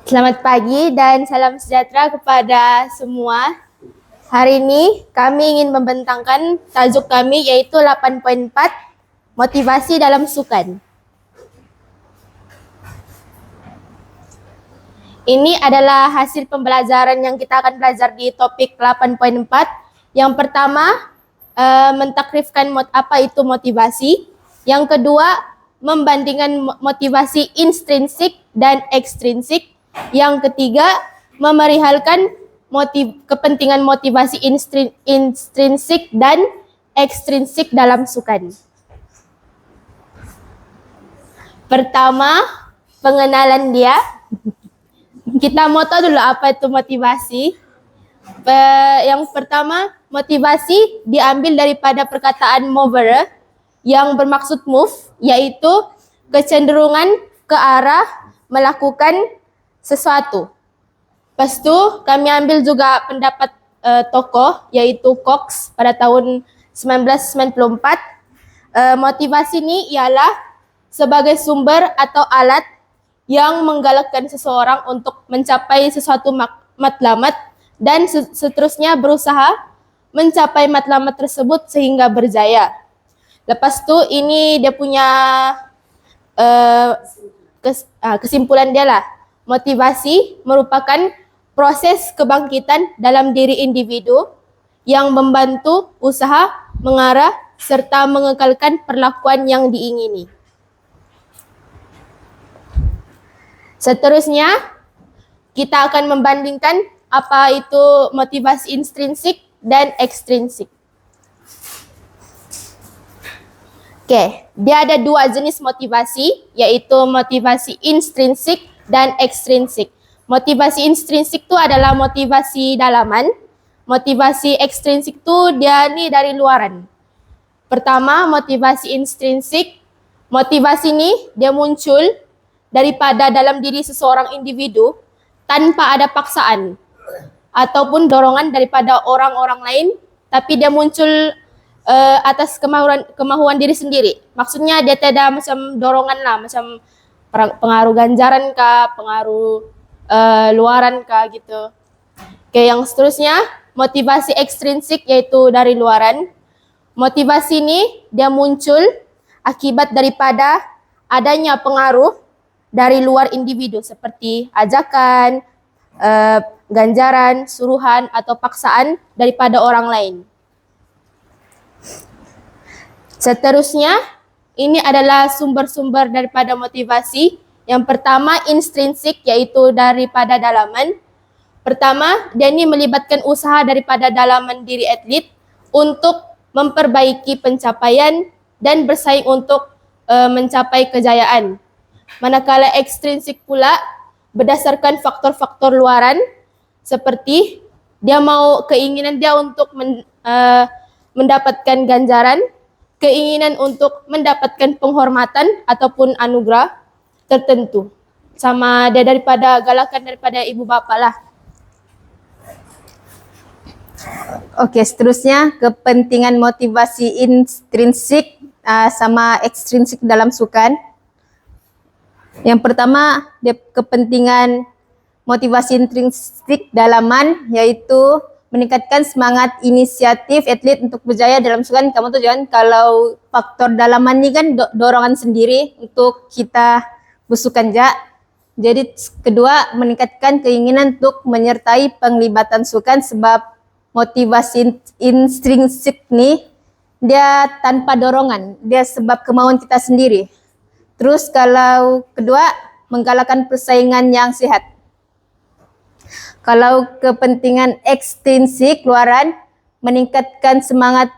Selamat pagi dan salam sejahtera kepada semua. Hari ini kami ingin membentangkan tajuk kami yaitu 8.4 motivasi dalam sukan. Ini adalah hasil pembelajaran yang kita akan belajar di topik 8.4. Yang pertama, mentakrifkan apa itu motivasi. Yang kedua, membandingkan motivasi intrinsik dan ekstrinsik. Yang ketiga, memerihalkan kepentingan motivasi intrinsik dan ekstrinsik dalam sukan. Pertama, pengenalan dia. Kita mau tahu dulu apa itu motivasi. Yang pertama, motivasi diambil daripada perkataan mover yang bermaksud move, yaitu kecenderungan ke arah melakukan sesuatu. Lepas tu kami ambil juga pendapat tokoh yaitu Cox pada tahun 1994. Motivasi ini ialah sebagai sumber atau alat yang menggalakkan seseorang untuk mencapai sesuatu matlamat dan seterusnya berusaha mencapai matlamat tersebut sehingga berjaya. Lepas tu ini dia punya kesimpulan dia lah. Motivasi merupakan proses kebangkitan dalam diri individu yang membantu usaha mengarah serta mengekalkan perlakuan yang diingini. Seterusnya, kita akan membandingkan apa itu motivasi intrinsik dan ekstrinsik. Oke, dia ada dua jenis motivasi, yaitu motivasi intrinsik dan ekstrinsik. Motivasi intrinsik itu adalah motivasi dalaman. Motivasi ekstrinsik itu dia nih dari luaran. Pertama, motivasi intrinsik. Motivasi ini dia muncul daripada dalam diri seseorang individu tanpa ada paksaan ataupun dorongan daripada orang-orang lain, tapi dia muncul atas kemahuan diri sendiri. Maksudnya dia tidak macam dorongan lah, macam pengaruh ganjaran kah, pengaruh luaran kah gitu. Oke, yang seterusnya motivasi ekstrinsik yaitu dari luaran. Motivasi ini dia muncul akibat daripada adanya pengaruh dari luar individu seperti ajakan, ganjaran, suruhan atau paksaan daripada orang lain. Seterusnya, ini adalah sumber-sumber daripada motivasi. Yang pertama, intrinsik, yaitu daripada dalaman. Pertama, dia ini melibatkan usaha daripada dalaman diri atlet untuk memperbaiki pencapaian dan bersaing untuk mencapai kejayaan. Manakala ekstrinsik pula berdasarkan faktor-faktor luaran seperti dia mau keinginan dia untuk mendapatkan ganjaran, keinginan untuk mendapatkan penghormatan ataupun anugerah tertentu. Sama dia daripada galakan daripada ibu bapa lah. Oke, seterusnya kepentingan motivasi intrinsik sama ekstrinsik dalam sukan. Yang pertama, kepentingan motivasi intrinsik dalaman yaitu meningkatkan semangat inisiatif atlet untuk berjaya dalam sukan. Kamu tuh jangan, kalau faktor dalaman ini kan dorongan sendiri untuk kita bersukan ja. Jadi kedua, meningkatkan keinginan untuk menyertai penglibatan sukan, sebab motivasi intrinsik nih dia tanpa dorongan, dia sebab kemauan kita sendiri. Terus kalau kedua, menggalakkan persaingan yang sehat. Kalau kepentingan ekstrinsik luaran, meningkatkan semangat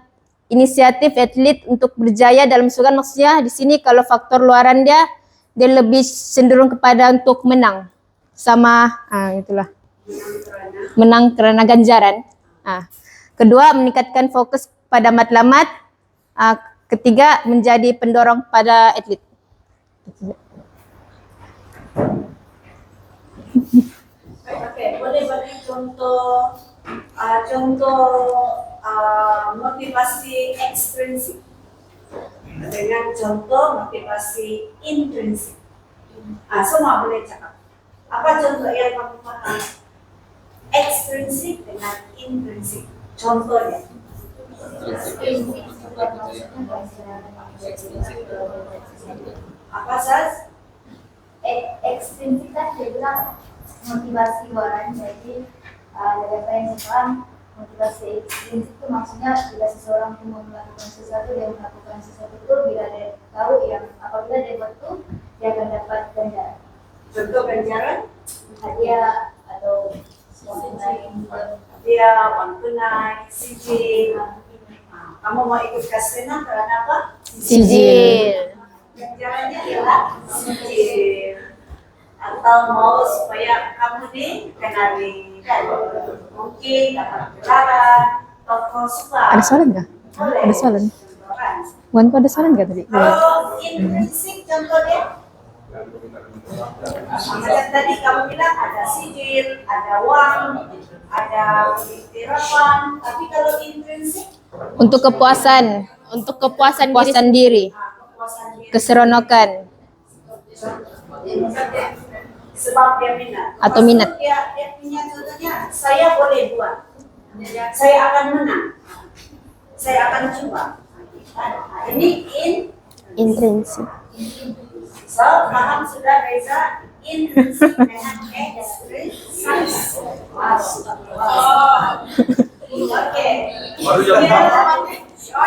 inisiatif atlet untuk berjaya dalam sukan. Maksudnya di sini kalau faktor luaran dia lebih cenderung kepada untuk menang. Sama itulah. Menang karena ganjaran. Kedua, meningkatkan fokus pada matlamat. Ketiga, menjadi pendorong pada atlet. Oke, boleh bagi contoh motivasi ekstrinsik dengan contoh motivasi intrinsik. Semua boleh cakap. Apa contoh yang kamu paham? Extrinsic dengan intrinsic. Contohnya. Apa Sas? Ekstrinsik kan dia bilang motivasi orang, jadi dari apa yang saya paham, motivasi ekstrinsik itu maksudnya bila seseorang itu mau melakukan sesuatu, dia melakukan sesuatu itu bila dia tahu yang apabila dia buat itu dia akan dapat ganjaran, Contoh ganjaran? hadiah atau sesuatu lain. Dia uang tunai, sijil. Kamu mau ikut senam karena apa? Sijil. Ganjarannya adalah sijil. Atau mau supaya kamu dikenali, kan? Mungkin dapat gelaran, toko suka. Ada soalan nggak? Boleh. Ada soalan. Kan? Wan, ada soalan nggak tadi? Kalau intrinsik contohnya, macam tadi kamu bilang ada sijil, ada uang, ada tirapan. Tapi kalau intrinsik, Untuk kepuasan Kepuasan diri, kepuasan diri. keseronokan, Sebab dia minat. Atau minat. Dia punya contohnya, saya boleh buat. Saya akan menang. Saya akan coba. Ini intrinsik. So, paham sudah Reza? Intrinsik dengan ekstrinsik. Oke. Baru yang Ya,